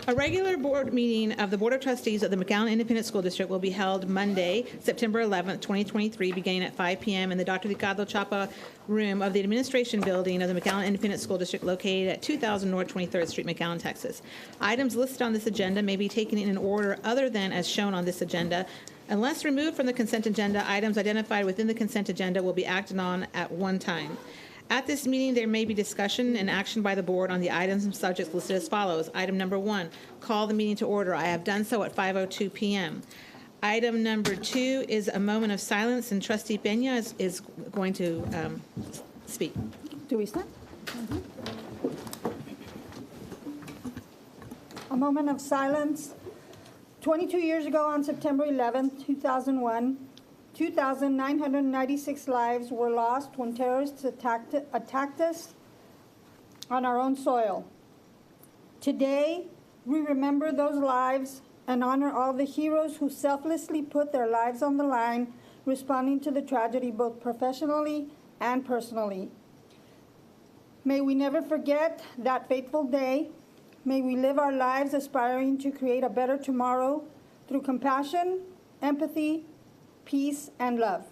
A regular board meeting of the Board of Trustees of the McAllen Independent School District will be held Monday, September 11th, 2023, beginning at 5 p.m. in the Dr. Ricardo Chapa room of the Administration Building of the McAllen Independent School District located at 2000 North 23rd Street, McAllen, Texas. Items listed on this agenda may be taken in an order other than as shown on this agenda. Unless removed from the consent agenda, items identified within the consent agenda will be acted on at one time. At this meeting, there may be discussion and action by the board on the items and subjects listed as follows. Item number 1, call the meeting to order. I have done so at 5:02 p.m. Item number 2 is a moment of silence, and Trustee Peña is going to speak. Do we start? A moment of silence. 22 years ago on September 11th, 2001, 2,996 lives were lost when terrorists attacked us on our own soil. Today, we remember those lives and honor all the heroes who selflessly put their lives on the line, responding to the tragedy both professionally and personally. May we never forget that fateful day. May we live our lives aspiring to create a better tomorrow through compassion, empathy, peace, and love.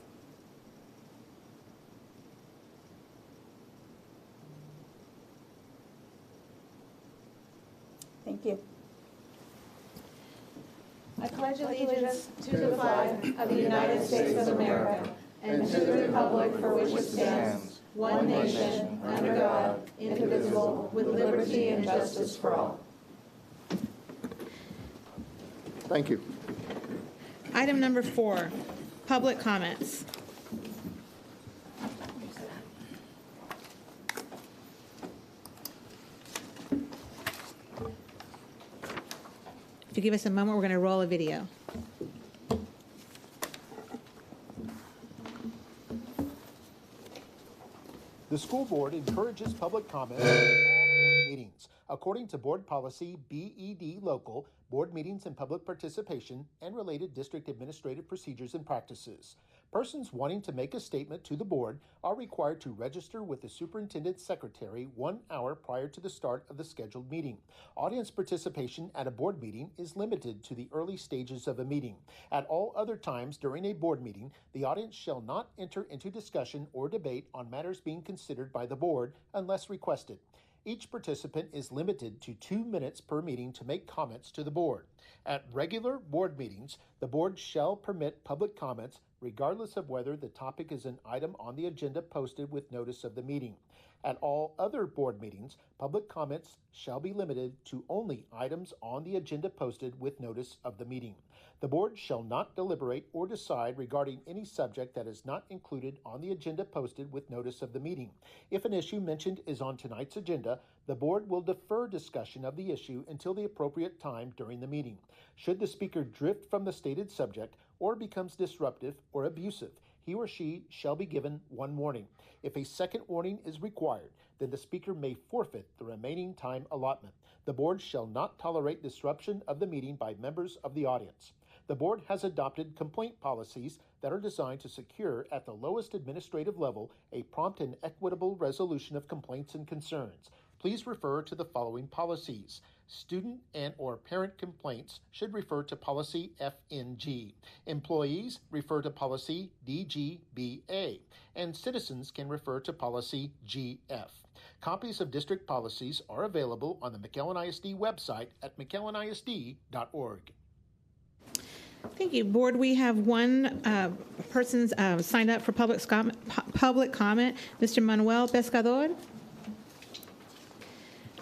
Thank you. I pledge allegiance to the flag of the United States of America and to the republic for which it stands, one nation, under God, indivisible, with liberty and justice for all. Thank you. Item number 4, public comments. If you give us a moment, we're going to roll a video. The school board encourages public comment at all board meetings. According to board policy BED local, board meetings and public participation and related district administrative procedures and practices. Persons wanting to make a statement to the board are required to register with the superintendent's secretary 1 hour prior to the start of the scheduled meeting. Audience participation at a board meeting is limited to the early stages of a meeting. At all other times during a board meeting, the audience shall not enter into discussion or debate on matters being considered by the board unless requested. Each participant is limited to 2 minutes per meeting to make comments to the board. At regular board meetings, the board shall permit public comments regardless of whether the topic is an item on the agenda posted with notice of the meeting. At all other board meetings, public comments shall be limited to only items on the agenda posted with notice of the meeting. The board shall not deliberate or decide regarding any subject that is not included on the agenda posted with notice of the meeting. If an issue mentioned is on tonight's agenda, the board will defer discussion of the issue until the appropriate time during the meeting. Should the speaker drift from the stated subject or becomes disruptive or abusive, he or she shall be given one warning. If a second warning is required, then the speaker may forfeit the remaining time allotment. The board shall not tolerate disruption of the meeting by members of the audience. The board has adopted complaint policies that are designed to secure at the lowest administrative level a prompt and equitable resolution of complaints and concerns. Please refer to the following policies. Student and or parent complaints should refer to policy FNG. Employees refer to policy DGBA, and citizens can refer to policy GF. Copies of district policies are available on the McAllen ISD website at McAllenISD.org. Thank you. Board, we have one person signed up for public comment, Mr. Manuel Pescador.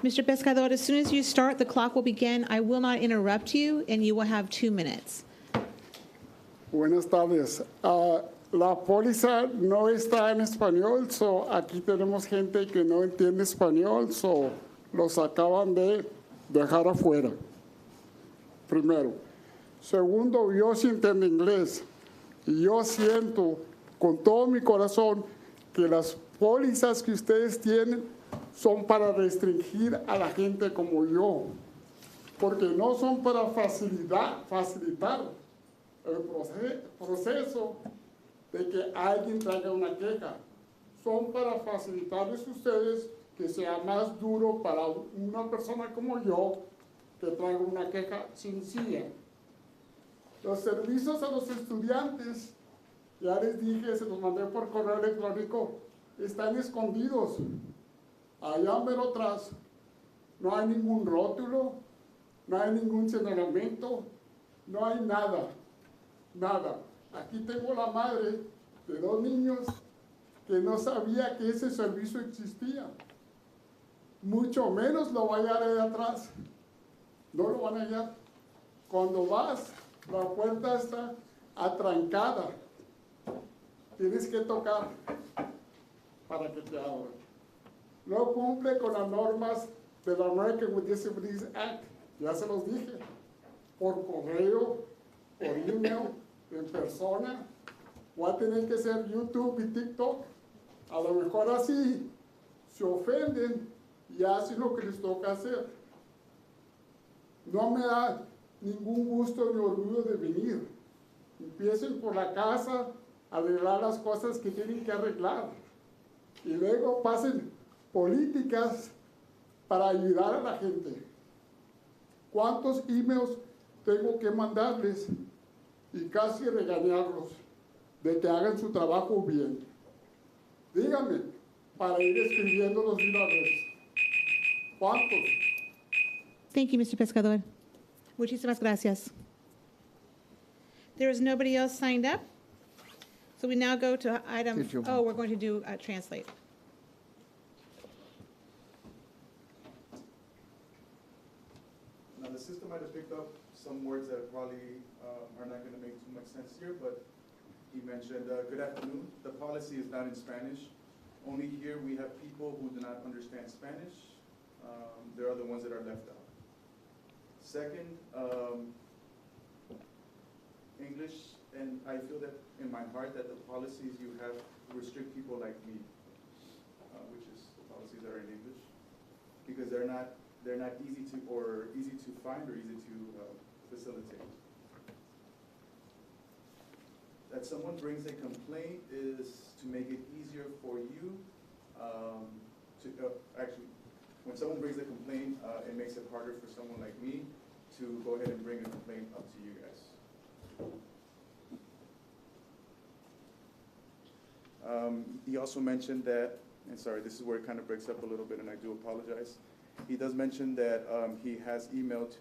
Mr. Pescador, as soon as you start, the clock will begin. I will not interrupt you, and you will have 2 minutes. Buenas tardes. La póliza no está en español, so aquí tenemos gente que no entiende español, so los acaban de dejar afuera. Primero. Segundo, yo sí entiendo inglés. Y yo siento con todo mi corazón que las pólizas que ustedes tienen son para restringir a la gente como yo, porque no son para facilitar el proceso de que alguien traiga una queja. Son para facilitarles a ustedes que sea más duro para una persona como yo que traiga una queja sencilla. Los servicios a los estudiantes, ya les dije, se los mandé por correo electrónico, están escondidos. Allá mero atrás no hay ningún rótulo, no hay ningún señalamiento, no hay nada, nada. Aquí tengo la madre de 2 niños que no sabía que ese servicio existía. Mucho menos lo va a hallar ahí atrás. No lo van a hallar. Cuando vas, la puerta está atrancada. Tienes que tocar para que te abran. No cumple con las normas de la American with Disabilities Act. Ya se los dije. Por correo, por email, en persona. Va a tener que ser YouTube y TikTok. A lo mejor así se ofenden y hacen lo que les toca hacer. No me da ningún gusto ni orgullo de venir. Empiecen por la casa, arreglar las cosas que tienen que arreglar. Y luego pasen políticas para ayudar a la gente. ¿Cuántos emails tengo que mandarles y casi regañarlos de que hagan su trabajo bien? Díganme, para ir escribiéndolos de una vez. ¿Cuántos? Thank you, Mr. Pescador. Muchísimas gracias. There is nobody else signed up. So we now go to item, Did you- oh, we're going to do translate. Now, the system might have picked up some words that probably are not going to make too much sense here, but he mentioned, good afternoon. The policy is not in Spanish. Only here we have people who do not understand Spanish. There are the ones that are left out. Second, English, and I feel that in my heart that the policies you have restrict people like me, which is the policies that are in English, because they're not easy to find or easy to facilitate. That someone brings a complaint is to make it easier for you actually, when someone brings a complaint, it makes it harder for someone like me to go ahead and bring a complaint up to you guys. He also mentioned that, and sorry, this is where it kind of breaks up a little bit, and I do apologize. He does mention that he has emailed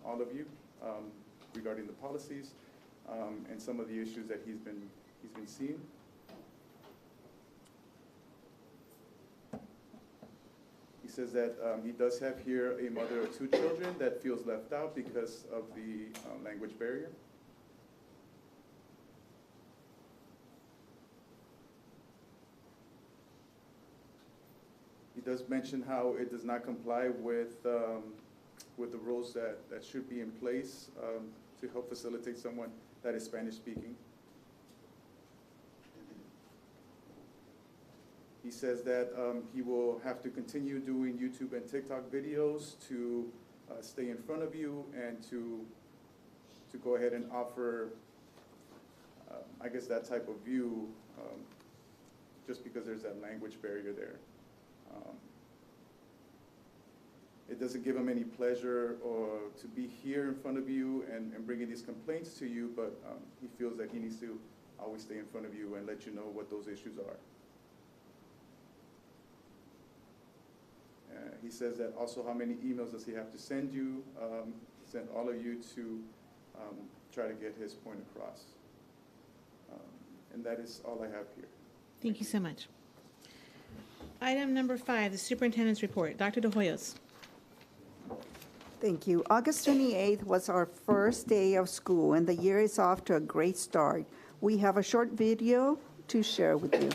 all of you regarding the policies and some of the issues that he's been seeing. He says that he does have here a mother of 2 children that feels left out because of the language barrier. He does mention how it does not comply with the rules that should be in place to help facilitate someone that is Spanish speaking. He says that he will have to continue doing YouTube and TikTok videos to stay in front of you and to go ahead and offer, I guess, that type of view, just because there's that language barrier there. It doesn't give him any pleasure or to be here in front of you and bringing these complaints to you, but he feels that he needs to always stay in front of you and let you know what those issues are. He says that also how many emails does he have to send you, send all of you to try to get his point across. And that is all I have here. Thank you so much. Item number 5, the superintendent's report. Dr. De Hoyos. Thank you. August 28th was our first day of school, and the year is off to a great start. We have a short video to share with you.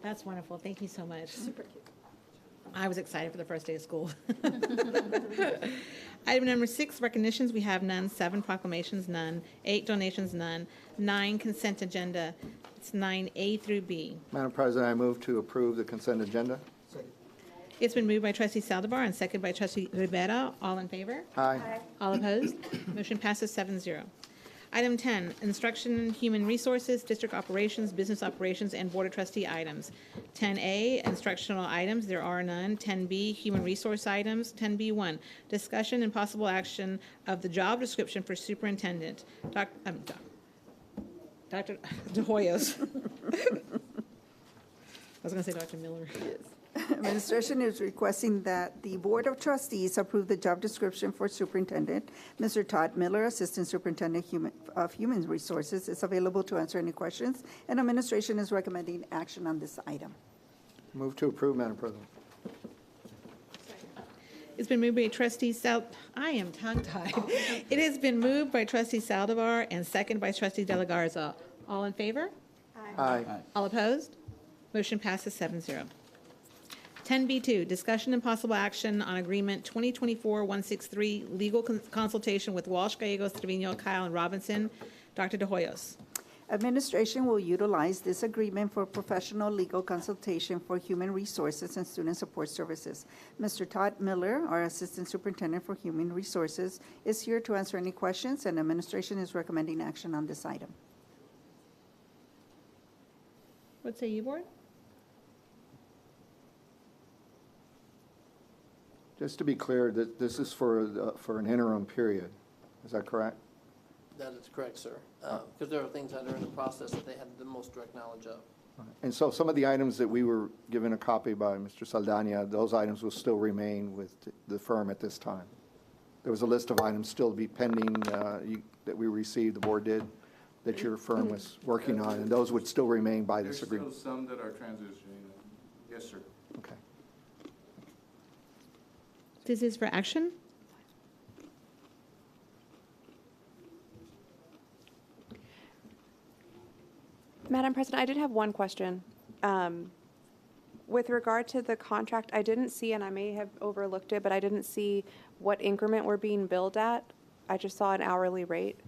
That's wonderful. Thank you so much. Super cute. I was excited for the first day of school. Item number 6, recognitions, we have none. 7, proclamations, none. 8, donations, none. 9, consent agenda. It's 9A through B. Madam President, I move to approve the consent agenda. It's been moved by trustee Saldivar and seconded by trustee Rivera. All in favor? Aye. All opposed? Motion passes 7-0. Item 10, instruction, human resources, district operations, business operations, and board of trustee items. 10A, instructional items, there are none. 10B, human resource items. 10B1, discussion and possible action of the job description for superintendent. Dr. De Hoyos. I was going to say Dr. Miller. Administration is requesting that the Board of Trustees approve the job description for Superintendent. Mr. Todd Miller, Assistant Superintendent of Human Resources, is available to answer any questions, and administration is recommending action on this item. Move to approve, Madam President. It's been moved by trustee I am tongue-tied. It has been moved by trustee Saldivar and seconded by trustee De La Garza. All in favor? Aye. All opposed? Motion passes 7-0. 10B2, discussion and possible action on agreement 2024-163, legal consultation with Walsh, Gallegos, Trevino, Kyle, and Robinson. Dr. De Hoyos. Administration will utilize this agreement for professional legal consultation for human resources and student support services. Mr. Todd Miller, our Assistant Superintendent for Human Resources, is here to answer any questions, and administration is recommending action on this item. What say you, board? Just to be clear, that this is for an interim period. Is that correct? That is correct, sir. Because there are things that are in the process that they had the most direct knowledge of. And so some of the items that we were given a copy by Mr. Saldana, those items will still remain with the firm at this time. There was a list of items still to be pending that we received, the board did, that your firm was working on, and those would still remain by this agreement. There's still some that are transitioning. Yes, sir. Okay. This is for action? Madam President, I did have one question. With regard to the contract, I didn't see, and I may have overlooked it, but I didn't see what increment we're being billed at. I just saw an hourly rate.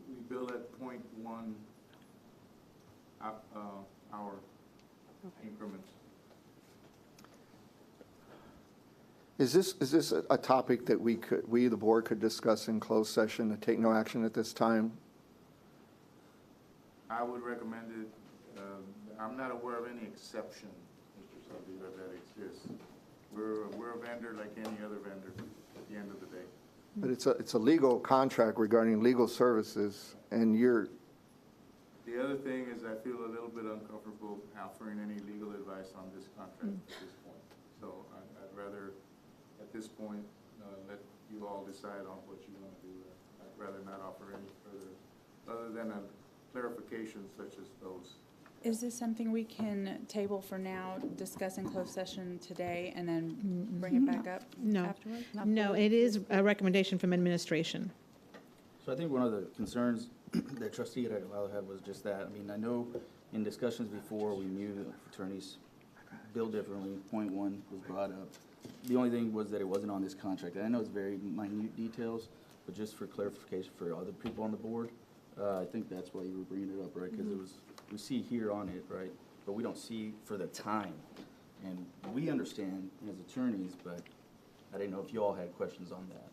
We bill at 0.1 hour increments. Is this a topic that we, the board, could discuss in closed session and take no action at this time? I would recommend it. I'm not aware of any exception, Mr. Saldana, that exists. We're a vendor like any other vendor at the end of the day. But it's a legal contract regarding legal services, and you're. The other thing is I feel a little bit uncomfortable offering any legal advice on this contract at this point. So I'd rather, at this point, let you all decide on what you want to do. I'd rather not offer any further, other than a clarification such as those. Is this something we can table for now, discuss in closed session today, and then bring it back up No. afterward? No, it is a recommendation from administration. So I think one of the concerns that trustee Regalado had was just that. I mean, I know in discussions before, we knew that attorneys bill differently. Point 1 was brought up. The only thing was that it wasn't on this contract. And I know it's very minute details, but just for clarification for other people on the board, I think that's why you were bringing it up, right? Because it was, we see here on it, right? But we don't see for the time. And we understand as attorneys, but I didn't know if you all had questions on that.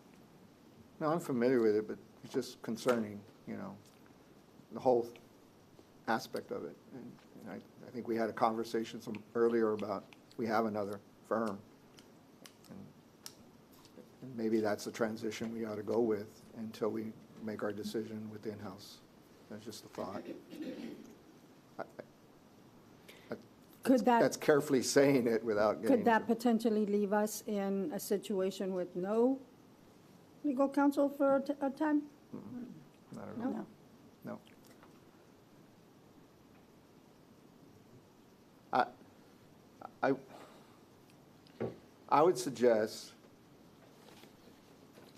No, I'm familiar with it, but it's just concerning, the whole aspect of it. And I think we had a conversation earlier about we have another firm. And maybe that's the transition we ought to go with until we make our decision with the in-house. That's just a thought. That's carefully saying it without getting. Could that potentially leave us in a situation with no legal counsel for a time? Not at all. No. I would suggest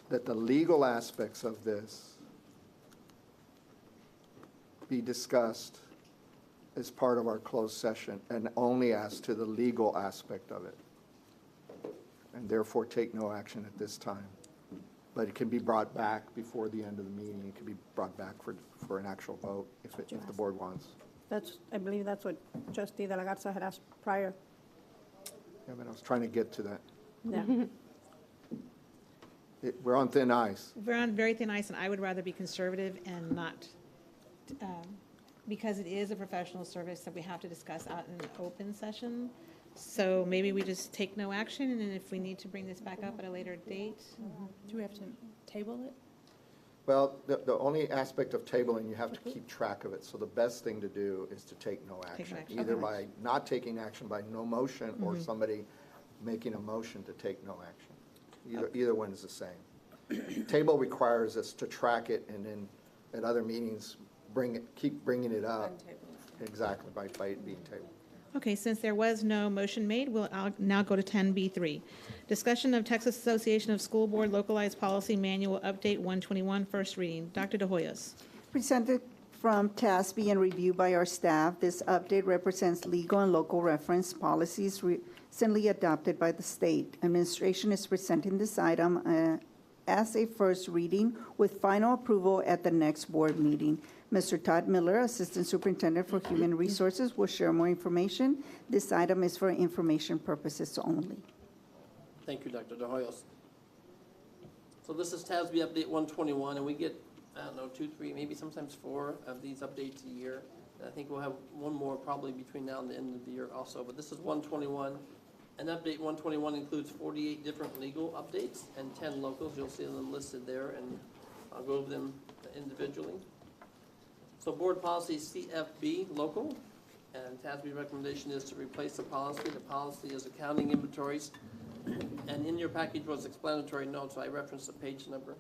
that the legal aspects of this be discussed as part of our closed session and only as to the legal aspect of it. And therefore take no action at this time. But it can be brought back before the end of the meeting. It can be brought back for an actual vote if the board wants. I believe that's what Trustee De La Garza had asked prior. Yeah, but I was trying to get to that. Yeah. We're on thin ice. We're on very thin ice, and I would rather be conservative and not, because it is a professional service that we have to discuss out in an open session. So maybe we just take no action, and then if we need to bring this back up at a later date. Do we have to table it? Well, the only aspect of tabling, you have to keep track of it. So the best thing to do is to take no action. action. Either Okay. by not taking action, by no motion, or somebody making a motion to take no action. Either one is the same. Table requires us to track it and then at other meetings, keep bringing it up. Untable it. Exactly, by it being tabled. Okay, since there was no motion made, I'll now go to 10B3. Discussion of Texas Association of School Board Localized Policy Manual Update 121, first reading. Dr. De Hoyos. Presented from TASB and reviewed by our staff, this update represents legal and local reference policies recently adopted by the state. Administration is presenting this item as a first reading with final approval at the next board meeting. Mr. Todd Miller, Assistant Superintendent for Human Resources, will share more information. This item is for information purposes only. Thank you, Dr. De Hoyos. So this is TASB Update 121, and we get, I don't know, 2, 3, maybe sometimes 4 of these updates a year. And I think we'll have one more probably between now and the end of the year also. But this is 121. And Update 121 includes 48 different legal updates and 10 locals. You'll see them listed there, and I'll go over them individually. So Board Policy CFB, local, and TASB recommendation is to replace the policy. The policy is accounting inventories, and in your package was explanatory notes, so I referenced the page number.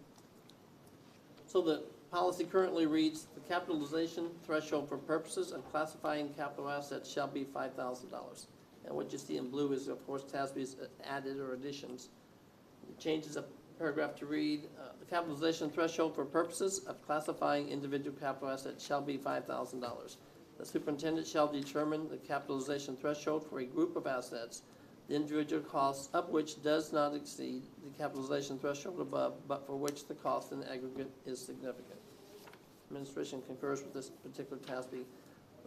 So the policy currently reads, the capitalization threshold for purposes of classifying capital assets shall be $5,000. And what you see in blue is, of course, TASB's added or additions. It changes a paragraph to read, the capitalization threshold for purposes of classifying individual capital assets shall be $5,000. The superintendent shall determine the capitalization threshold for a group of assets, the individual cost of which does not exceed the capitalization threshold above, but for which the cost in aggregate is significant. Administration concurs with this particular TASB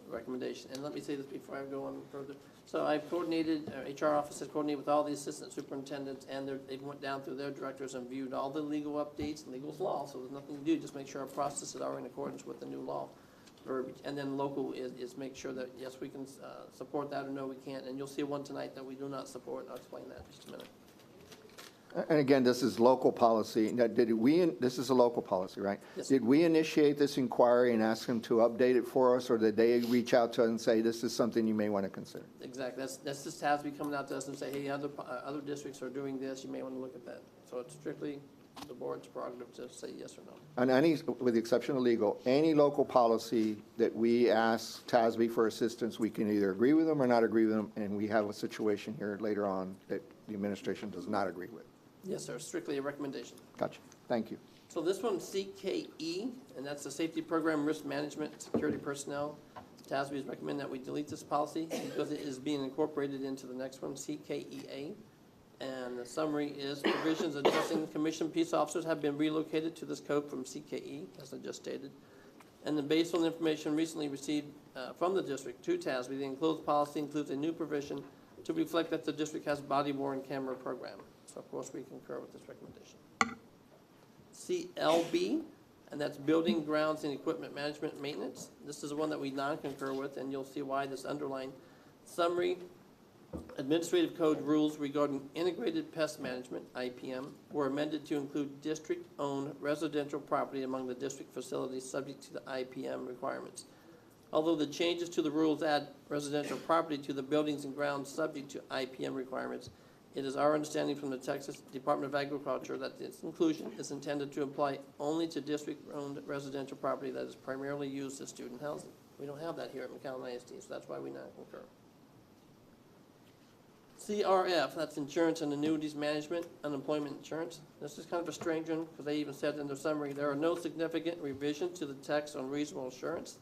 recommendation. And let me say this before I go on further. So I've coordinated, HR office has coordinated with all the assistant superintendents, and they went down through their directors and viewed all the legal updates, and legal's law, so there's nothing to do, just make sure our processes are in accordance with the new law verbiage. And then local is make sure that, yes, we can support that, or no, we can't. And you'll see one tonight that we do not support, and I'll explain that in just a minute. And again, this is local policy. Now, this is a local policy, right? Yes. Did we initiate this inquiry and ask them to update it for us, or did they reach out to us and say, this is something you may want to consider? Exactly. That's just TASB coming out to us and say, hey, other districts are doing this, you may want to look at that. So it's strictly the board's prerogative to say yes or no. And any, with the exception of legal, any local policy that we ask TASB for assistance, we can either agree with them or not agree with them, and we have a situation here later on that the administration does not agree with. Yes, sir. Strictly a recommendation. Gotcha. Thank you. So this one's CKE, and that's the Safety Program Risk Management Security Personnel. TASB is recommending that we delete this policy because it is being incorporated into the next one, CKEA. And the summary is provisions addressing commission peace officers have been relocated to this code from CKE, as I just stated. And then based on the information recently received from the district to TASB, the enclosed policy includes a new provision to reflect that the district has body-worn camera program. So of course we concur with this recommendation. CLB, and that's Building, Grounds, and Equipment Management and Maintenance. This is the one that we non-concur with, and you'll see why this underlined. Summary, administrative code rules regarding integrated pest management, IPM, were amended to include district-owned residential property among the district facilities subject to the IPM requirements. Although the changes to the rules add residential property to the buildings and grounds subject to IPM requirements, it is our understanding from the Texas Department of Agriculture that this inclusion is intended to apply only to district-owned residential property that is primarily used as student housing. We don't have that here at McAllen ISD, so that's why we not concur. CRF, that's Insurance and Annuities Management, Unemployment Insurance. This is kind of a strange one because they even said in their summary, there are no significant revisions to the text on reasonable assurance.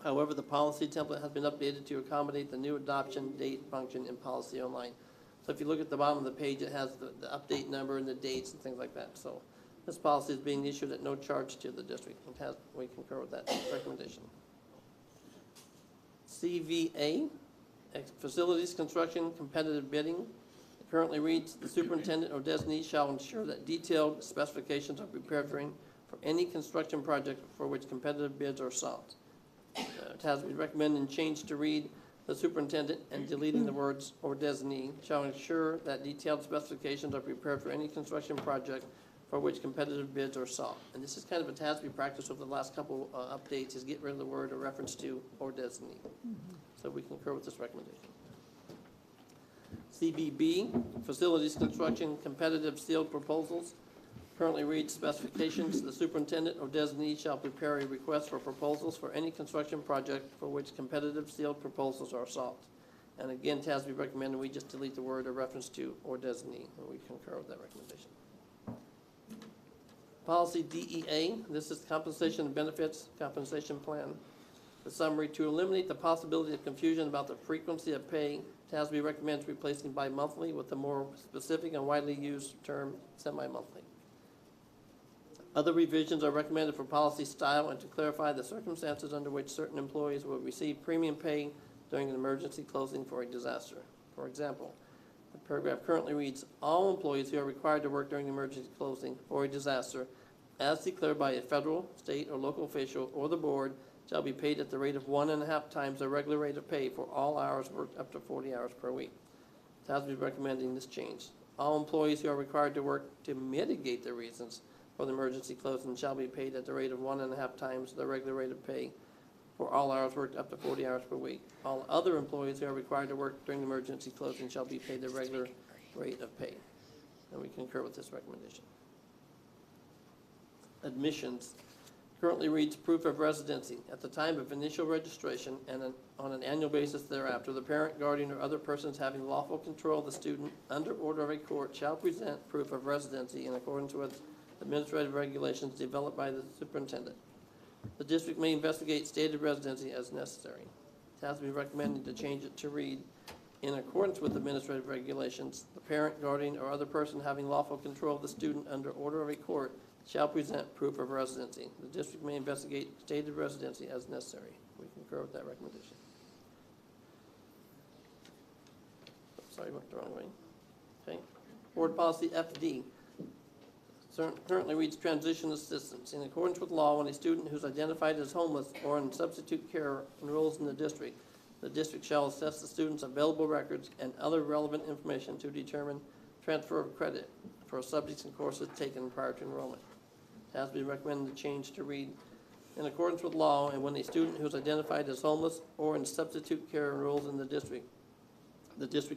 However, the policy template has been updated to accommodate the new adoption date function in Policy Online. So if you look at the bottom of the page, it has the update number and the dates and things like that. So this policy is being issued at no charge to the district. We concur with that recommendation. CVA, Facilities Construction Competitive Bidding. It currently reads, the superintendent or designee shall ensure that detailed specifications are prepared for any construction project for which competitive bids are sought. It has been recommended change to read, the superintendent, and deleting the words or designee shall ensure that detailed specifications are prepared for any construction project for which competitive bids are sought. And this is kind of a TASB practice over the last couple updates, is get rid of the word or reference to or designee. So we concur with this recommendation. CBB, Facilities Construction Competitive Sealed Proposals. Currently reads specifications, the superintendent or designee shall prepare a request for proposals for any construction project for which competitive sealed proposals are sought. And again, TASB recommended we just delete the word or reference to or designee, and we concur with that recommendation. Policy DEA, this is compensation and benefits compensation plan. The summary, to eliminate the possibility of confusion about the frequency of pay, TASB recommends replacing bi-monthly with the more specific and widely used term semi-monthly. Other revisions are recommended for policy style and to clarify the circumstances under which certain employees will receive premium pay during an emergency closing for a disaster. For example, the paragraph currently reads, all employees who are required to work during an emergency closing for a disaster, as declared by a federal, state, or local official or the board, shall be paid at the rate of 1.5 times the regular rate of pay for all hours worked up to 40 hours per week. TASB is recommending this change. All employees who are required to work to mitigate the reasons for the emergency closing shall be paid at the rate of 1.5 times the regular rate of pay for all hours worked up to 40 hours per week. All other employees who are required to work during the emergency closing shall be paid the regular rate of pay. And we concur with this recommendation. Admissions currently reads proof of residency. At the time of initial registration and on an annual basis thereafter, the parent, guardian, or other persons having lawful control of the student under order of a court shall present proof of residency in accordance with administrative regulations developed by the superintendent. The district may investigate stated residency as necessary. TASB recommending to change it to read, in accordance with administrative regulations, the parent, guardian, or other person having lawful control of the student under order of a court shall present proof of residency. The district may investigate stated residency as necessary. We concur with that recommendation. Sorry, went the wrong way. Okay. Board policy FD. Currently reads transition assistance. In accordance with law, when a student who's identified as homeless or in substitute care enrolls in the district shall assess the student's available records and other relevant information to determine transfer of credit for subjects and courses taken prior to enrollment. It has been recommended to change to read, in accordance with law, and when a student who's identified as homeless or in substitute care enrolls in the district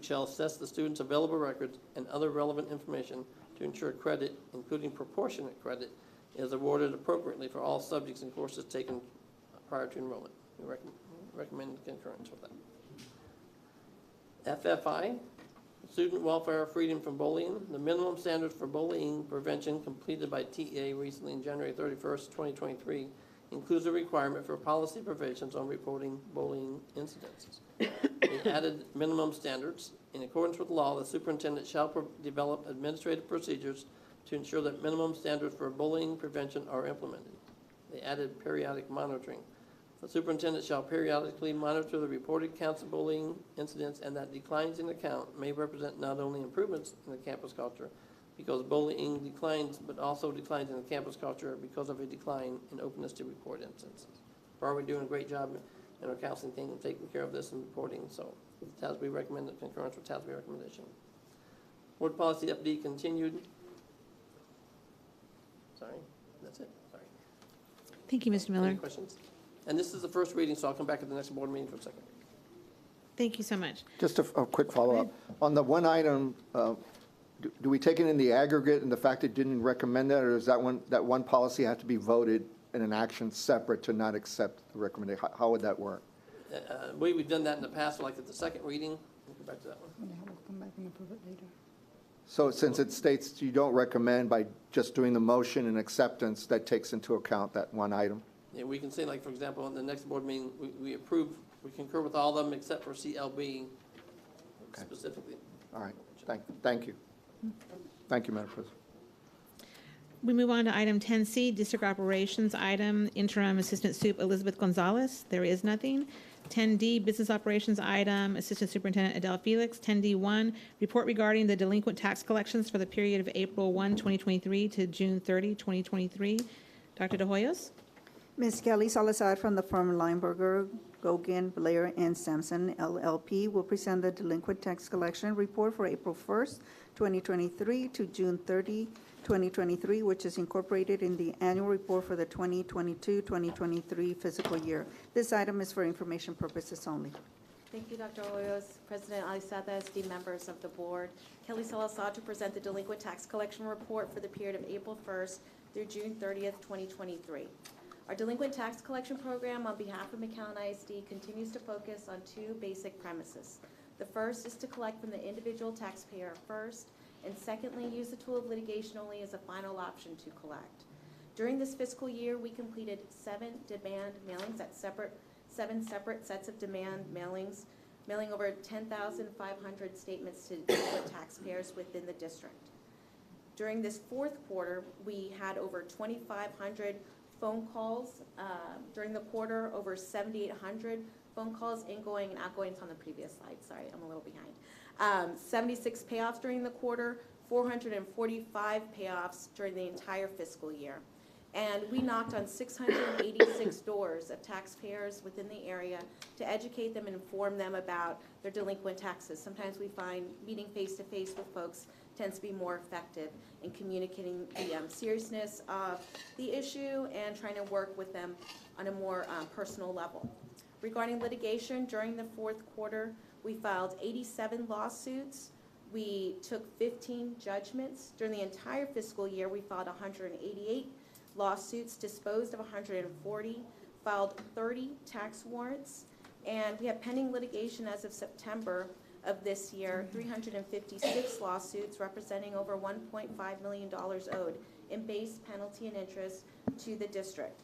shall assess the student's available records and other relevant information to ensure credit, including proportionate credit, is awarded appropriately for all subjects and courses taken prior to enrollment. We recommend concurrence with that. FFI, Student Welfare Freedom from Bullying. The minimum standards for bullying prevention completed by TA recently in January 31st, 2023, includes a requirement for policy provisions on reporting bullying incidences. They added minimum standards. In accordance with law, the superintendent shall develop administrative procedures to ensure that minimum standards for bullying prevention are implemented. They added periodic monitoring. The superintendent shall periodically monitor the reported counts of bullying incidents, and that declines in the count may represent not only improvements in the campus culture because bullying declines, but also declines in the campus culture because of a decline in openness to report incidents. We're already doing a great job in our counseling team taking care of this and reporting, so TASB recommended concurrence with TASB recommendation. Board policy FD continued. Sorry, that's it. Sorry. Thank you, Mr. Miller. Any questions? And this is the first reading, so I'll come back at the next board meeting for a second. Thank you so much. Just a quick follow-up. On the one item, do we take it in the aggregate and the fact it didn't recommend that, or does that one policy have to be voted in an action separate to not accept the recommendation? How would that work? We've done that in the past, like at the second reading. We'll go back to that one. We'll come back and approve it later. So since it states you don't recommend by just doing the motion and acceptance, that takes into account that one item? Yeah, we can say, like, for example, in the next board meeting, we approve, we concur with all of them except for CLB specifically. All right, thank you. Thank you, Madam President. We move on to item 10C, District Operations Item, Interim Assistant Sup Elizabeth Gonzalez. There is nothing. 10D, Business Operations Item, Assistant Superintendent Adele Felix. 10D1, Report regarding the delinquent tax collections for the period of April 1, 2023 to June 30, 2023. Dr. De Hoyos? Ms. Kelly Salazar from the firm Lineberger, Gogan, Blair, and Sampson LLP will present the delinquent tax collection report for April 1st, 2023 to June 30, 2023, which is incorporated in the annual report for the 2022-2023 fiscal year. This item is for information purposes only. Thank you, Dr. Hoyos, President Alisata, esteemed members of the board. Kelly Salazar to present the delinquent tax collection report for the period of April 1st through June 30th, 2023. Our delinquent tax collection program on behalf of McAllen ISD continues to focus on two basic premises. The first is to collect from the individual taxpayer first, and secondly, use the tool of litigation only as a final option to collect. During this fiscal year, we completed 7 demand mailings at 7 separate sets of demand mailings, mailing over 10,500 statements to delinquent taxpayers within the district. During this fourth quarter, we had over 2,500 phone calls. During the quarter, over 7,800 phone calls, ingoing and outgoing. It's on the previous slide, sorry, I'm a little behind. 76 payoffs during the quarter, 445 payoffs during the entire fiscal year. And we knocked on 686 doors of taxpayers within the area to educate them and inform them about their delinquent taxes. Sometimes we find meeting face-to-face with folks tends to be more effective in communicating the seriousness of the issue and trying to work with them on a more personal level. Regarding litigation, during the fourth quarter, we filed 87 lawsuits. We took 15 judgments. During the entire fiscal year, we filed 188 lawsuits, disposed of 140, filed 30 tax warrants, and we have pending litigation as of September of this year, 356 lawsuits representing over $1.5 million owed in base, penalty, and interest to the district.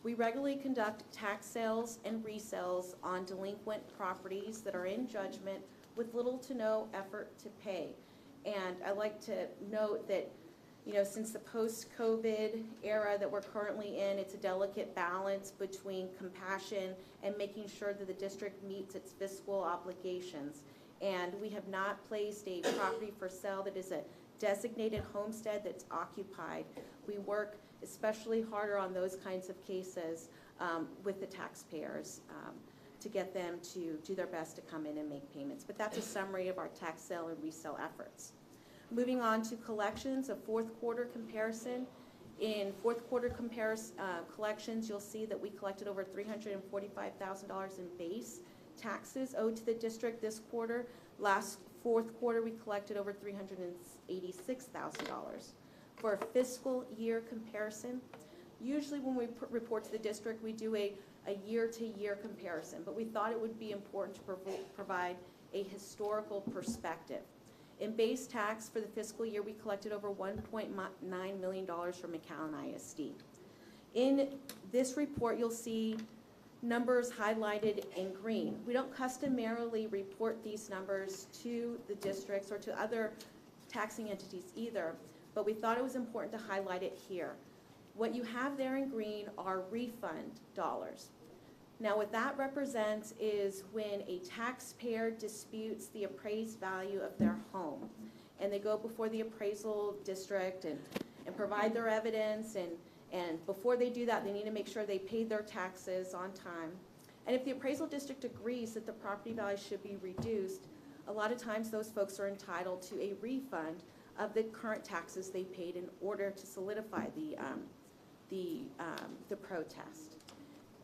We regularly conduct tax sales and resales on delinquent properties that are in judgment with little to no effort to pay. And I'd like to note that, you know, since the post-COVID era that we're currently in, it's a delicate balance between compassion and making sure that the district meets its fiscal obligations. And we have not placed a property for sale that is a designated homestead that's occupied. We work especially harder on those kinds of cases with the taxpayers to get them to do their best to come in and make payments. But that's a summary of our tax sale and resale efforts. Moving on to collections, a fourth quarter comparison. In fourth quarter collections, you'll see that we collected over $345,000 in base taxes owed to the district this quarter. Last fourth quarter, we collected over $386,000. For a fiscal year comparison, usually when we report to the district, we do a year-to-year comparison, but we thought it would be important to provide a historical perspective. In base tax for the fiscal year, we collected over $1.9 million from McAllen ISD. In this report, you'll see numbers highlighted in green. We don't customarily report these numbers to the districts or to other taxing entities either, but we thought it was important to highlight it here. What you have there in green are refund dollars. Now what that represents is when a taxpayer disputes the appraised value of their home, and they go before the appraisal district and provide their evidence, and before they do that, they need to make sure they paid their taxes on time. And if the appraisal district agrees that the property value should be reduced, a lot of times those folks are entitled to a refund of the current taxes they paid in order to solidify the protest.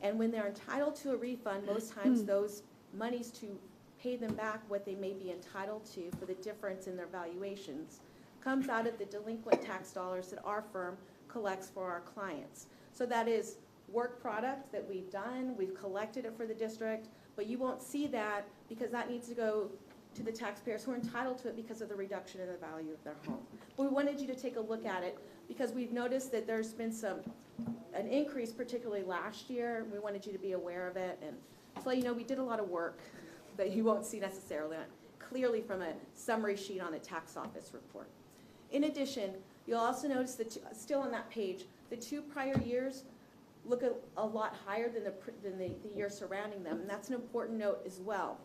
And when they're entitled to a refund, most times those monies to pay them back what they may be entitled to for the difference in their valuations comes out of the delinquent tax dollars that our firm collects for our clients. So that is work product that we've done, we've collected it for the district, but you won't see that because that needs to go to the taxpayers who are entitled to it because of the reduction in the value of their home. But we wanted you to take a look at it because we've noticed that there's been an increase, particularly last year. We wanted you to be aware of it and to let you know we did a lot of work that you won't see necessarily clearly from a summary sheet on the tax office report. In addition, you'll also notice that still on that page, the 2 prior years look a lot higher than the year surrounding them, and that's an important note as well.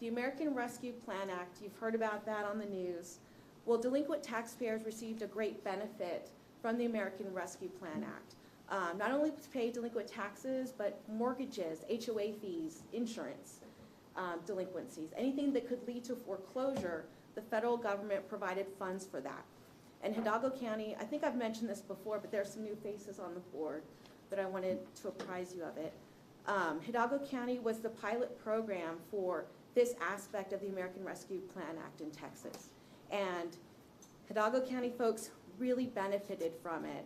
The American Rescue Plan Act, you've heard about that on the news. Well, delinquent taxpayers received a great benefit from the American Rescue Plan Act. Not only to pay delinquent taxes, but mortgages, HOA fees, insurance delinquencies, anything that could lead to foreclosure, the federal government provided funds for that. And Hidalgo County, I think I've mentioned this before, but there are some new faces on the board that I wanted to apprise you of it. Hidalgo County was the pilot program for this aspect of the American Rescue Plan Act in Texas. And Hidalgo County folks really benefited from it.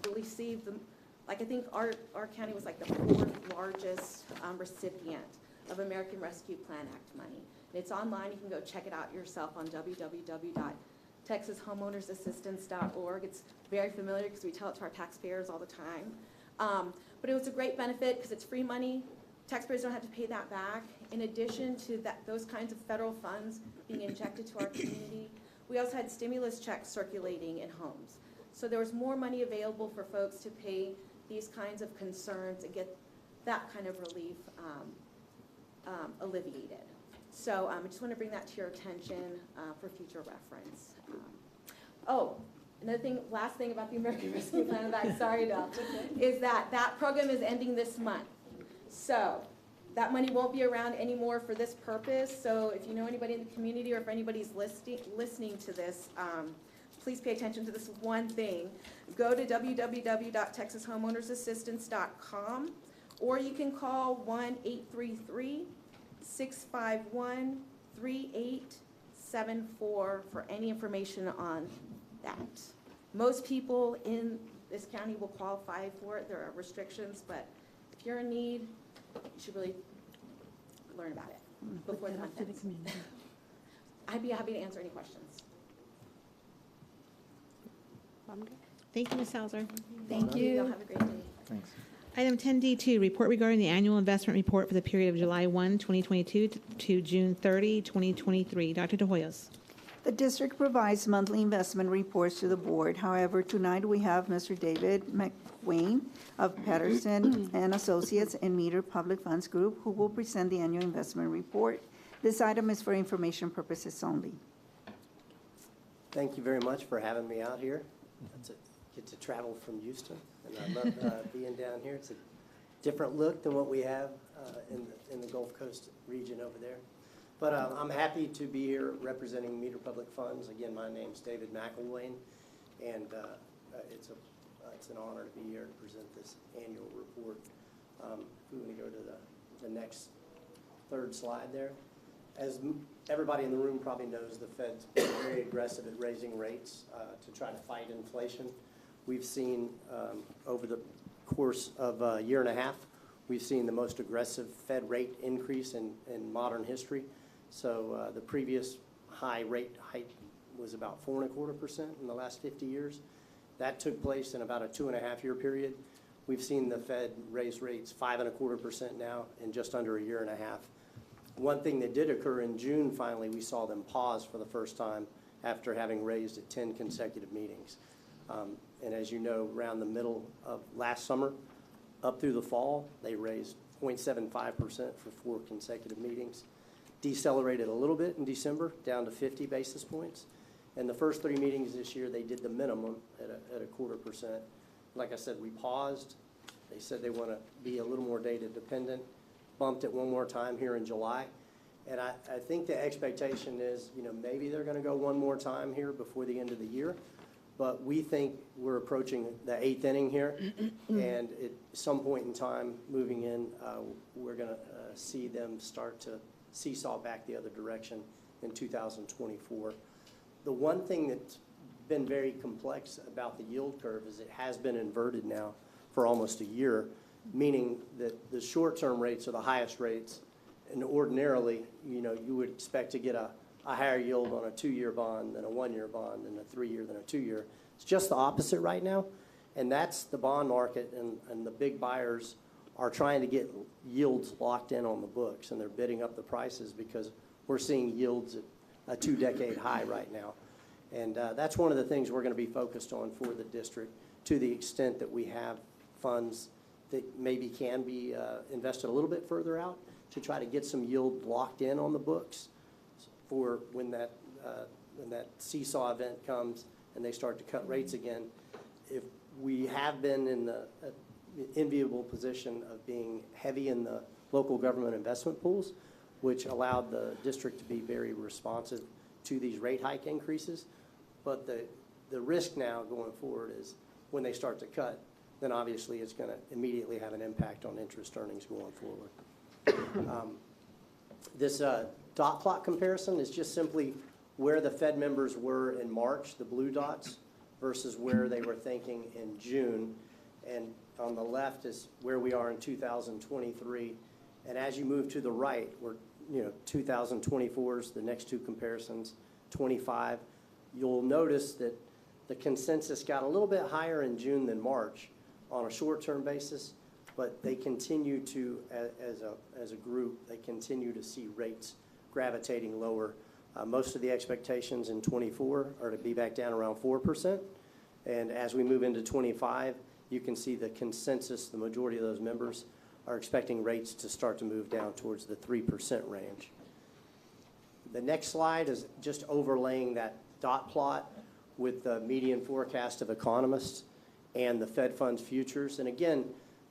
We received them, like I think our county was like the 4th largest recipient of American Rescue Plan Act money. And it's online, you can go check it out yourself on www.texashomeownersassistance.org. It's very familiar because we tell it to our taxpayers all the time. But it was a great benefit because it's free money. Taxpayers don't have to pay that back. In addition to those kinds of federal funds being injected to our community, we also had stimulus checks circulating in homes. So there was more money available for folks to pay these kinds of concerns and get that kind of relief alleviated. So I just want to bring that to your attention for future reference. Another thing, last thing about the American Rescue Plan Act, sorry, Del, is that program is ending this month. So that money won't be around anymore for this purpose. So if you know anybody in the community or if anybody's listening to this, please pay attention to this one thing. Go to www.texashomeownersassistance.com or you can call 1-833-651-3874 for any information on that. Most people in this county will qualify for it. There are restrictions, but if you're in need, you should really learn about it before the month ends. I'd be happy to answer any questions. Thank you, Ms. Salzer. Thank you. Y'all have a great day. Thanks. Item 10D2, report regarding the annual investment report for the period of July 1, 2022 to June 30, 2023. Dr. De Hoyos. The district provides monthly investment reports to the board. However, tonight we have Mr. David McWayne of Patterson and Associates and Meter Public Funds Group, who will present the annual investment report. This item is for information purposes only. Thank you very much for having me out here. Get to travel from Houston, and I love being down here. It's a different look than what we have in the Gulf Coast region over there. But I'm happy to be here representing Meter Public Funds. Again, my name's David McAllen, and it's an honor to be here to present this annual report. If we want to go to the next third slide there. As everybody in the room probably knows, the Fed's been very aggressive at raising rates to try to fight inflation. We've seen over the course of a year and a half, we've seen the most aggressive Fed rate increase in modern history. So the previous high rate hike was about 4.25% in the last 50 years. That took place in about a 2.5-year period. We've seen the Fed raise rates 5.25% now in just under a year and a half. One thing that did occur in June, finally, we saw them pause for the first time after having raised at 10 consecutive meetings. And as you know, around the middle of last summer, up through the fall, they raised 0.75% for 4 consecutive meetings. Decelerated a little bit in December, down to 50 basis points. And the first 3 meetings this year, they did the minimum at a 0.25%. Like I said, we paused. They said they want to be a little more data dependent. Bumped it one more time here in July. And I think the expectation is, maybe they're going to go one more time here before the end of the year. But we think we're approaching the 8th inning here. And at some point in time, moving in, we're going to see them start to seesaw back the other direction in 2024. The one thing that's been very complex about the yield curve is it has been inverted now for almost a year, meaning that the short-term rates are the highest rates, and ordinarily, you would expect to get a a higher yield on a 2-year bond than a 1-year bond and a 3-year than a 2-year. It's just the opposite right now. And that's the bond market, and the big buyers are trying to get yields locked in on the books, and they're bidding up the prices because we're seeing yields at a 2-decade high right now. And that's one of the things we're going to be focused on for the district, to the extent that we have funds that maybe can be invested a little bit further out to try to get some yield locked in on the books for when that seesaw event comes and they start to cut rates again. If we have been in the enviable position of being heavy in the local government investment pools, which allowed the district to be very responsive to these rate hike increases. But the risk now going forward is when they start to cut, then obviously it's going to immediately have an impact on interest earnings going forward. This dot plot comparison is just simply where the Fed members were in March, the blue dots, versus where they were thinking in June. And on the left is where we are in 2023. And as you move to the right, we're 2024 is the next two comparisons, 25. You'll notice that the consensus got a little bit higher in June than March on a short-term basis, but they continue to, as a group, they continue to see rates gravitating lower. Most of the expectations in 24 are to be back down around 4%. And as we move into 25, you can see the consensus, the majority of those members are expecting rates to start to move down towards the 3% range. The next slide is just overlaying that dot plot with the median forecast of economists and the Fed funds futures. And again,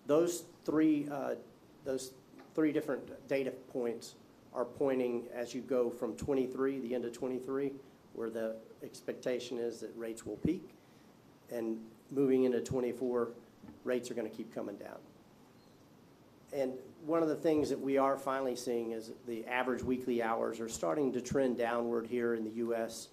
those three different data points are pointing as you go from 23, the end of 23, where the expectation is that rates will peak, and moving into 24, rates are going to keep coming down. And one of the things that we are finally seeing is the average weekly hours are starting to trend downward here in the U.S.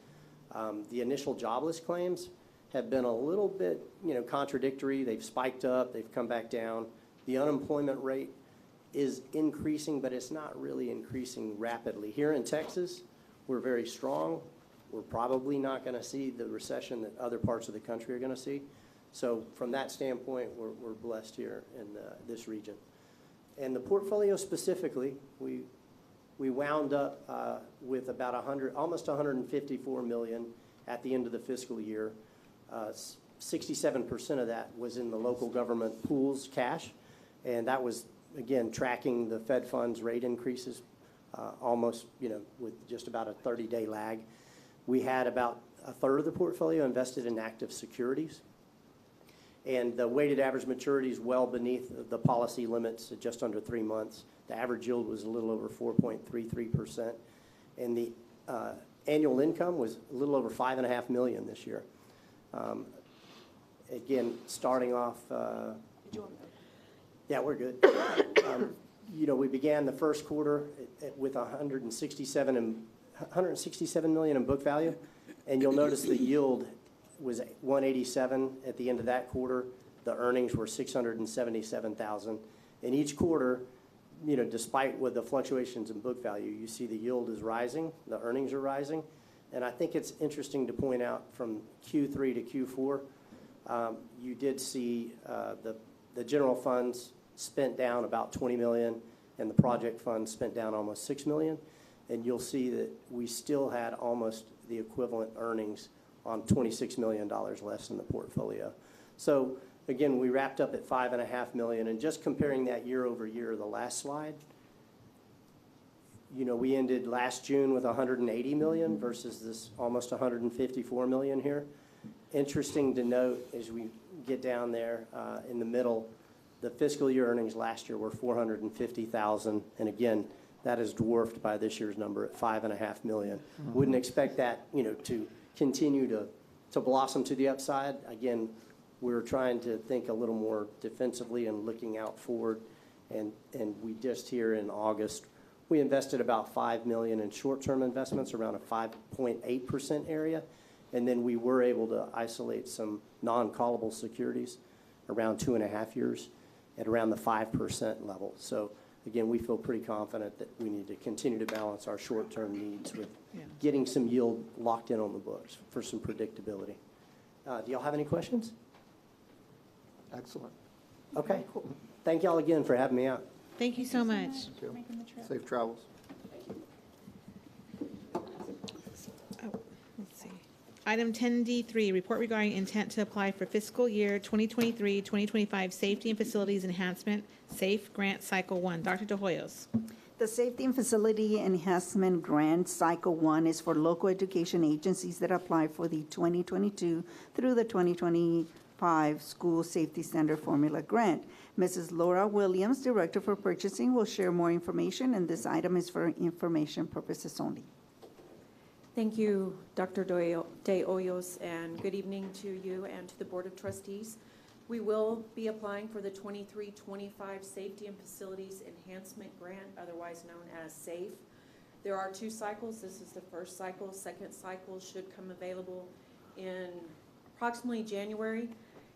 The initial jobless claims have been a little bit, contradictory. They've spiked up, they've come back down. The unemployment rate is increasing, but it's not really increasing rapidly. Here in Texas, we're very strong. We're probably not going to see the recession that other parts of the country are going to see. So from that standpoint, we're blessed here in this region. And the portfolio specifically, we wound up with about almost $154 million at the end of the fiscal year. 67% of that was in the local government pools cash, and that was, again, tracking the Fed funds rate increases almost, with just about a 30-day lag. We had about a third of the portfolio invested in active securities, and the weighted average maturity is well beneath the policy limits at just under 3 months. The average yield was a little over 4.33%, and the annual income was a little over $5.5 million this year. Again, starting off, yeah, we're good. We began the first quarter with $167 million in book value, and you'll notice the yield was 187 at the end of that quarter. The earnings were $677,000. And each quarter, despite with the fluctuations in book value, you see the yield is rising, the earnings are rising. And I think it's interesting to point out from Q3 to Q4, you did see the general funds spent down about $20 million, and the project funds spent down almost $6 million. And you'll see that we still had almost the equivalent earnings on $26 million less in the portfolio. So again, we wrapped up at $5.5 million, and just comparing that year over year, the last slide, we ended last June with $180 million versus this almost $154 million here. Interesting to note as we get down there in the middle, the fiscal year earnings last year were $450,000, and again, that is dwarfed by this year's number at $5.5 million. Wouldn't expect that, to continue to blossom to the upside. Again, we're trying to think a little more defensively and looking out forward. And we just here in August, we invested about $5 million in short-term investments, around a 5.8% area. And then we were able to isolate some non-callable securities around 2.5 years at around the 5% level. So again, we feel pretty confident that we need to continue to balance our short-term needs with Yeah. getting some yield locked in on the books for some predictability. Do y'all have any questions? Excellent. Okay. Thank y'all again for having me out. Thank you so much. Thank you. Making the trip. Safe travels. Oh, let's see. Item 10D3, report regarding intent to apply for fiscal year 2023-2025 Safety and Facilities Enhancement SAFE Grant Cycle 1. Dr. De Hoyos. The Safety and Facility Enhancement Grant Cycle 1 is for local education agencies that apply for the 2022 through the 2025 School Safety Standard Formula Grant. Mrs. Laura Williams, Director for Purchasing, will share more information, and this item is for information purposes only. Thank you, Dr. De Hoyos, and good evening to you and to the Board of Trustees. We will be applying for the 23-25 Safety and Facilities Enhancement Grant, otherwise known as SAFE. There are 2 cycles. This is the first cycle. Second cycle should come available in approximately January.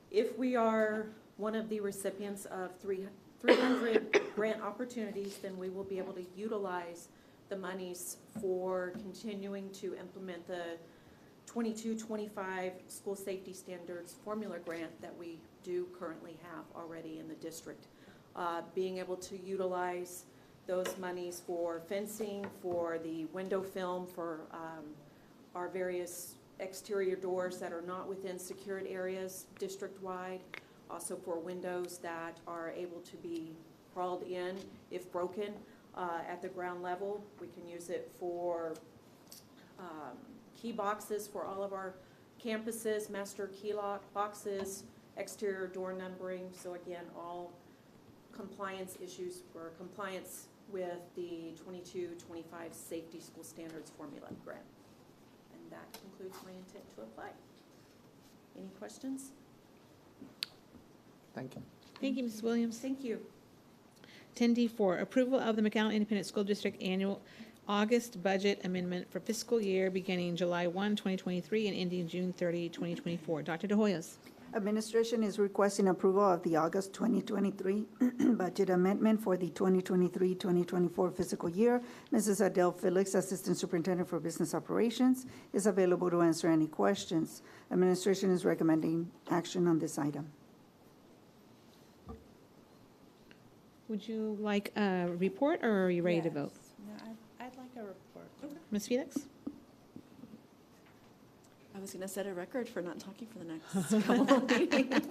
If we are one of the recipients of 300 grant opportunities, then we will be able to utilize the monies for continuing to implement the 22-25 School Safety Standards Formula Grant that we do currently have already in the district. Being able to utilize those monies for fencing, for the window film, for our various exterior doors that are not within secured areas district-wide, also for windows that are able to be crawled in if broken at the ground level. We can use it for key boxes for all of our campuses, master key lock boxes, exterior door numbering. So again, all compliance issues for compliance with the 22-25 Safety School Standards Formula Grant. And that concludes my intent to apply. Any questions? Thank you. Thank you, Mrs. Williams. Thank you. 10D4, approval of the McAllen Independent School District annual August budget amendment for fiscal year beginning July 1, 2023 and ending June 30, 2024. Dr. De Hoyos. Administration is requesting approval of the August 2023 budget amendment for the 2023-2024 fiscal year. Mrs. Adele Felix, Assistant Superintendent for Business Operations, is available to answer any questions. Administration is recommending action on this item. Would you like a report, or are you ready to vote? No, I'd like a report. Ms. Felix? I was going to set a record for not talking for the next couple of meetings.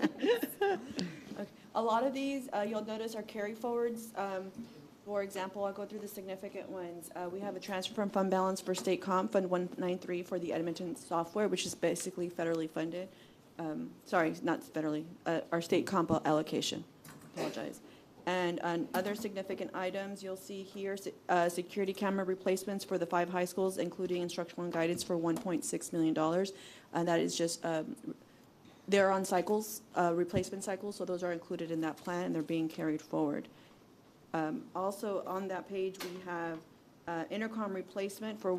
Okay. A lot of these, you'll notice, are carry forwards. For example, I'll go through the significant ones. We have a transfer from fund balance for State Comp Fund 193 for the Edmonton software, which is basically federally funded. Sorry, not federally, our State Comp allocation. Apologize. And on other significant items, you'll see here security camera replacements for the 5 high schools, including instructional and guidance for $1.6 million. And that is just, they're on cycles, replacement cycles, so those are included in that plan, and they're being carried forward. Also on that page, we have intercom replacement for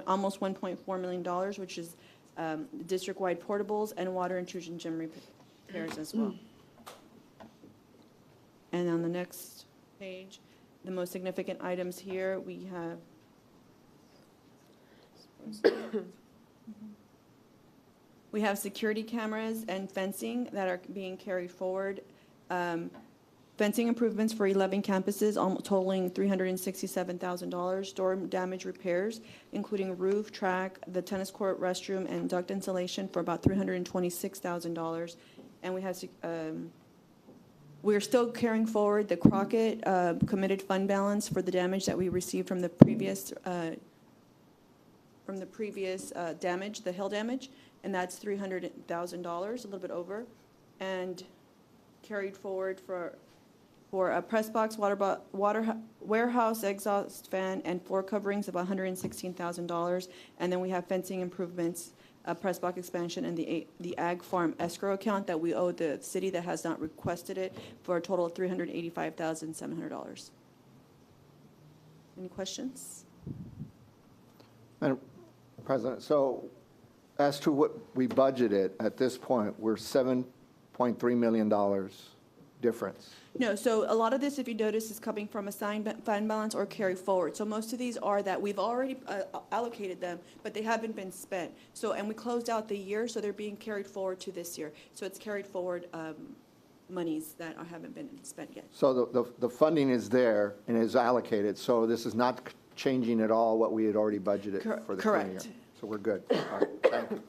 almost $1.4 million, which is district-wide portables and water intrusion gym repairs as well. And on the next page, the most significant items here, we have security cameras and fencing that are being carried forward. Fencing improvements for 11 campuses, totaling $367,000. Storm damage repairs, including roof, track, the tennis court, restroom, and duct insulation for about $326,000. And we have we're still carrying forward the Crockett committed fund balance for the damage that we received from the previous damage, the hail damage, and that's $300,000, a little bit over, and carried forward for a press box, warehouse exhaust fan, and floor coverings of $116,000, and then we have fencing improvements, press box expansion, and the ag farm escrow account that we owe the city that has not requested it for a total of $385,700. Any questions? Madam President, so as to what we budgeted at this point, we're $7.3 million difference? No, so a lot of this, if you notice, is coming from assigned fund balance or carry forward. So most of these are that we've already allocated them, but they haven't been spent. So, and we closed out the year, so they're being carried forward to this year. So it's carried forward monies that haven't been spent yet. So the funding is there and is allocated, so this is not changing at all what we had already budgeted for the current year? Correct. So we're good. All right, thank you.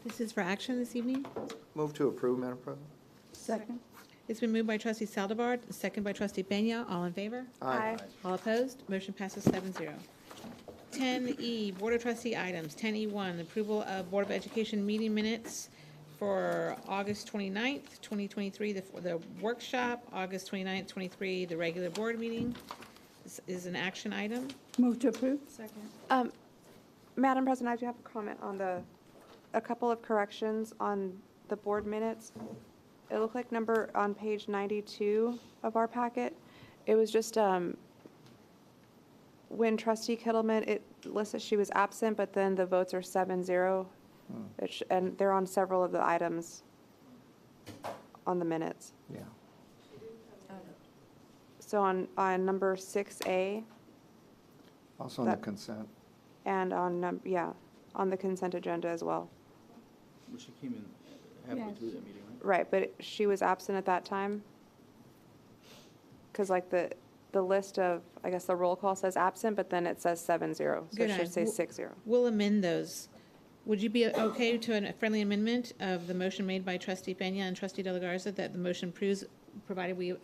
This is for action this evening. Move to approve, Madam President. Second. It's been moved by trustee Saldivar, second by trustee Peña. All in favor? Aye. All opposed? Motion passes 7-0. 10E, Board of Trustee items. 10E1, approval of Board of Education meeting minutes for August 29th, 2023, the workshop, August 29th, 23, the regular board meeting. This is an action item. Move to approve. Second. Madam President, I do have a comment on a couple of corrections on the board minutes. It looked like number on page 92 of our packet. It was just, when trustee Kittleman, it lists that she was absent, but then the votes are 7-0. And they're on several of the items on the minutes. Yeah. So on number 6A Also on the consent. and on, on the consent agenda as well. Well, she came in halfway through that meeting, right? Right, but she was absent at that time? Because like the list of, I guess the roll call says absent, but then it says 7-0, so Good it should eye. say 6-0. We'll amend those. Would you be okay to a friendly amendment of the motion made by trustee Peña and trustee De La Garza that the motion proves, provided we,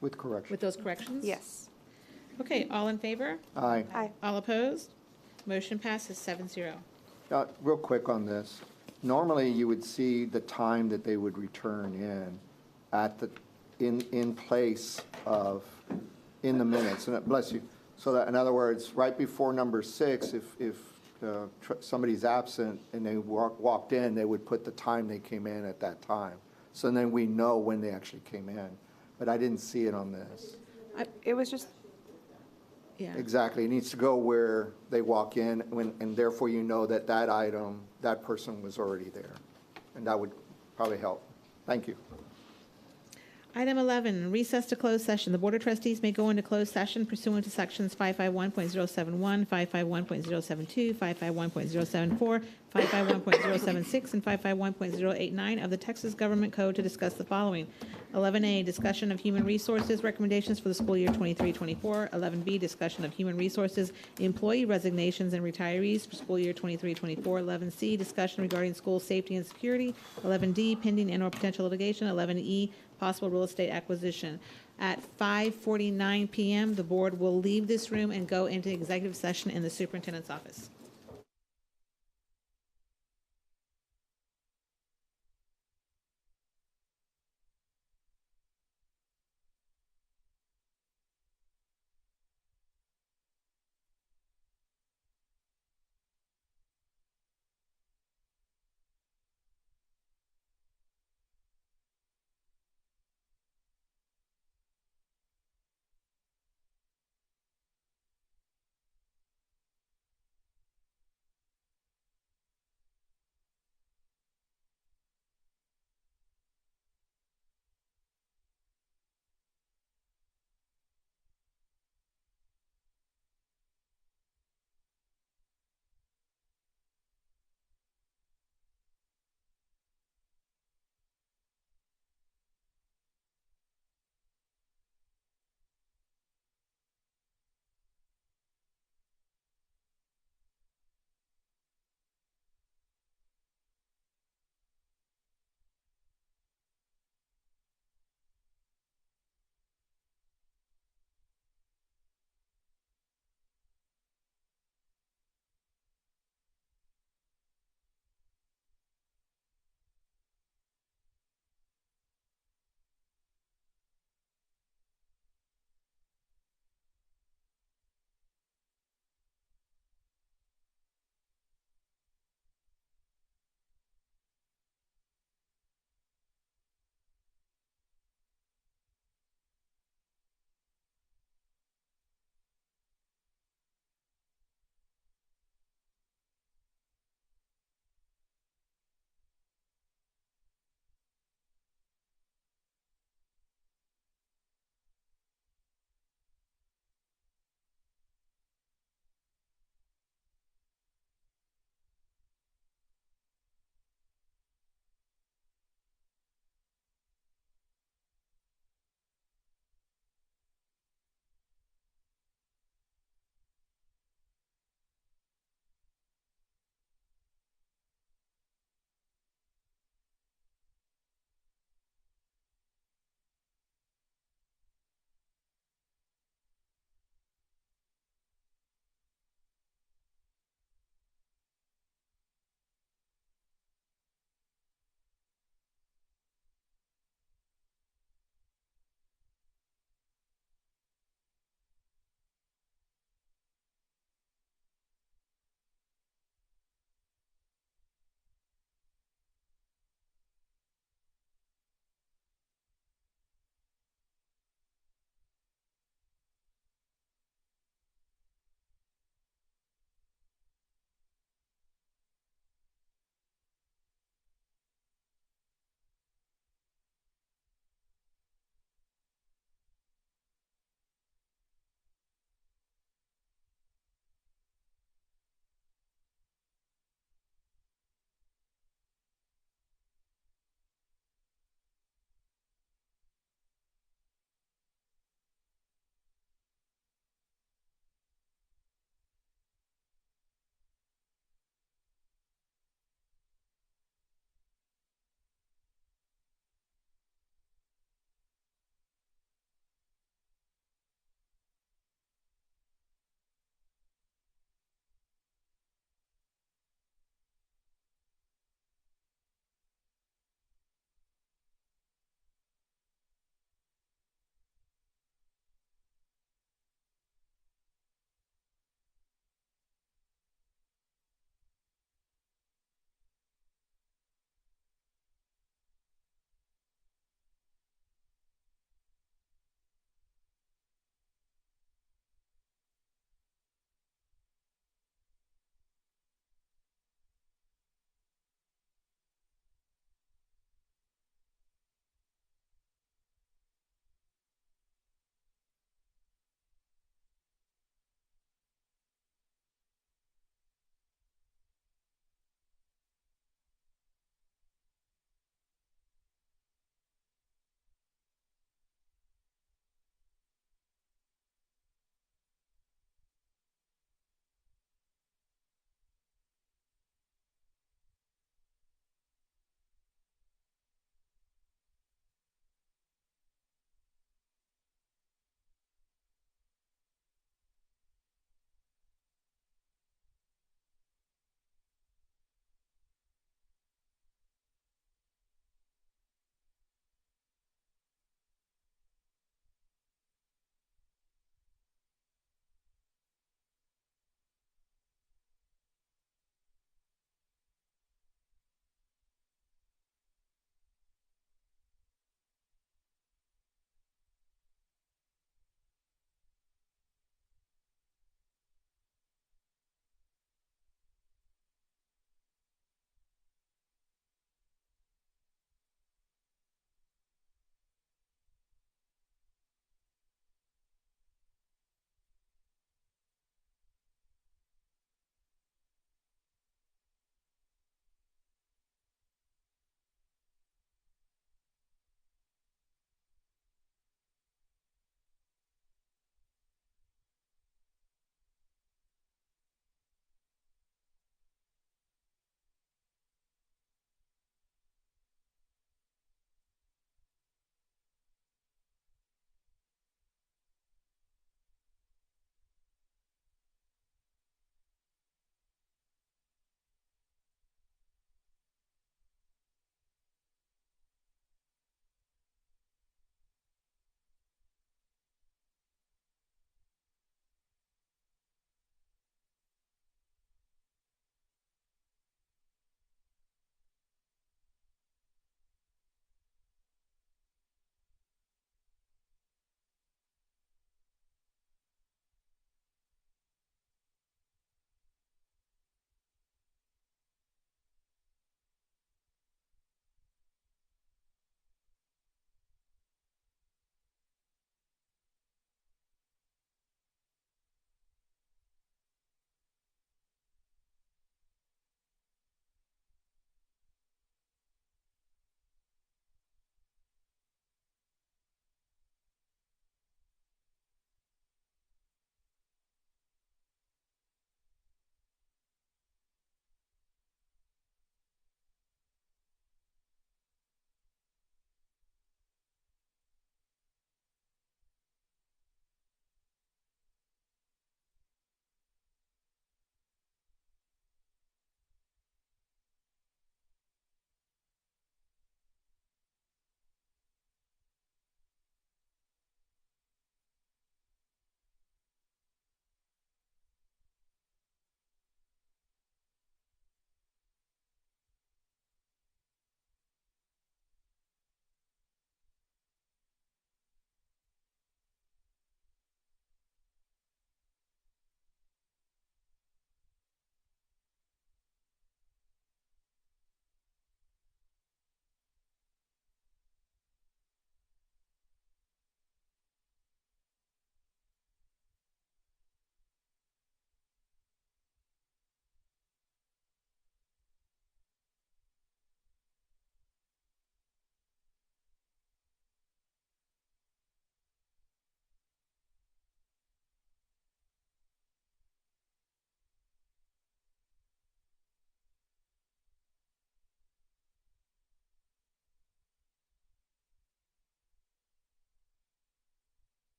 With correction. with those corrections? Yes. Okay, all in favor? Aye. Aye. All opposed? Motion passes 7-0. Real quick on this. Normally, you would see the time that they would return in at the, in place of, in the minutes, and bless you. So that, in other words, right before number 6, if somebody's absent and they walked in, they would put the time they came in at that time. So then we know when they actually came in. But I didn't see it on this. It was just, Yeah. Exactly. It needs to go where they walk in, and therefore you know that that item, that person was already there. And that would probably help. Thank you. Item 11, recess to closed session. The Board of Trustees may go into closed session pursuant to sections 551.071, 551.072, 551.074, 551.076, and 551.089 of the Texas Government Code to discuss the following. 11A, discussion of human resources recommendations for the school year 23-24. 11B, discussion of human resources employee resignations and retirees for school year 23-24. 11C, discussion regarding school safety and security. 11D, pending and/or potential litigation. 11E, possible real estate acquisition. At 5:49 PM, the board will leave this room and go into executive session in the superintendent's office.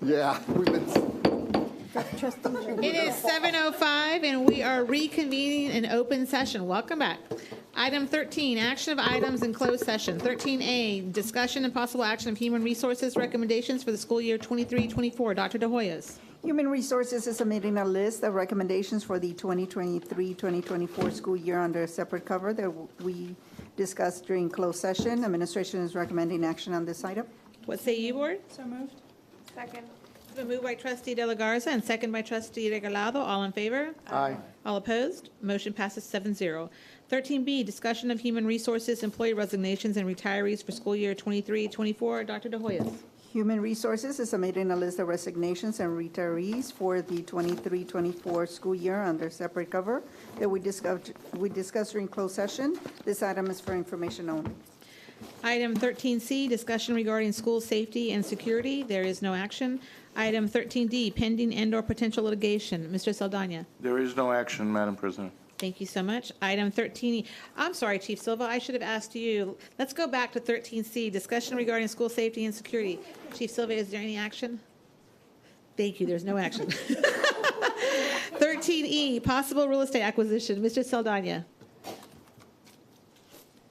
Yeah, we've been, It is 7:05, and we are reconvening in open session. Welcome back. Item 13, action of items in closed session. 13A, discussion and possible action of human resources recommendations for the school year 23-24. Dr. De Hoyos. Human Resources is submitting a list of recommendations for the 2023-2024 school year under a separate cover that we discussed during closed session. Administration is recommending action on this item. What say you, board? So moved. Second. It's been moved by trustee De La Garza and second by trustee Regalado. All in favor? aye. All opposed? Motion passes 7-0. 13B, discussion of human resources, employee resignations, and retirees for school year 23-24. Dr. De Hoyos. Human Resources is submitting a list of resignations and retirees for the 23-24 school year under separate cover that we discussed during closed session. This item is for information only. Item 13C, discussion regarding school safety and security. There is no action. Item 13D, pending and/or potential litigation. Mr. Saldana. There is no action, Madam President. Thank you so much. Item 13E, I'm sorry, Chief Silva, I should have asked you. Let's go back to 13C, discussion regarding school safety and security. Chief Silva, is there any action? Thank you, there's no action. 13E, possible real estate acquisition. Mr. Saldana.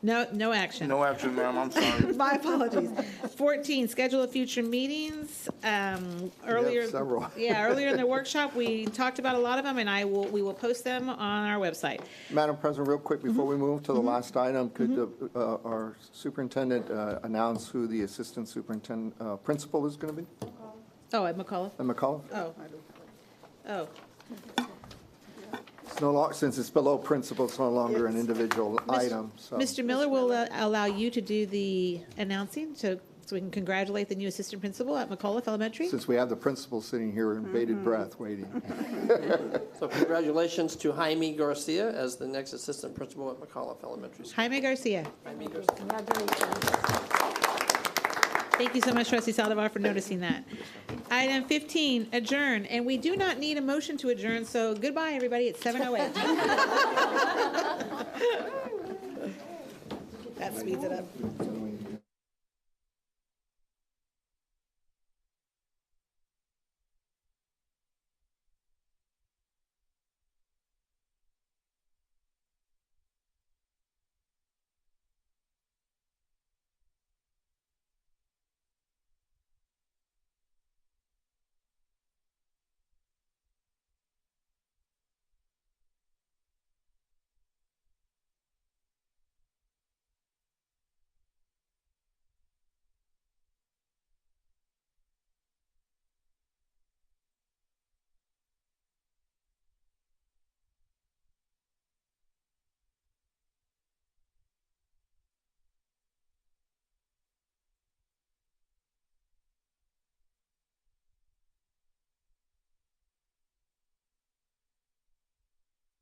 No action. No action, ma'am, I'm sorry. My apologies. 14, schedule of future meetings. Earlier, several. earlier in the workshop, we talked about a lot of them, and we will post them on our website. Madam President, real quick, before we move to the last item, could our superintendent announce who the assistant superintendent, principal is going to be? Oh, at McAuliffe? At McAuliffe? Oh. It's no longer, since it's below principal, it's no longer an individual item, so. Mr. Miller will allow you to do the announcing, so we can congratulate the new assistant principal at McAuliffe Elementary. Since we have the principal sitting here in bated breath, waiting. So congratulations to Jaime Garcia as the next assistant principal at McAuliffe Elementary School. Jaime Garcia. Jaime Garcia. Thank you so much, trustee Saldivar, for noticing that. Item 15, adjourn, and we do not need a motion to adjourn, so goodbye, everybody, it's 7:08. That speeds it up.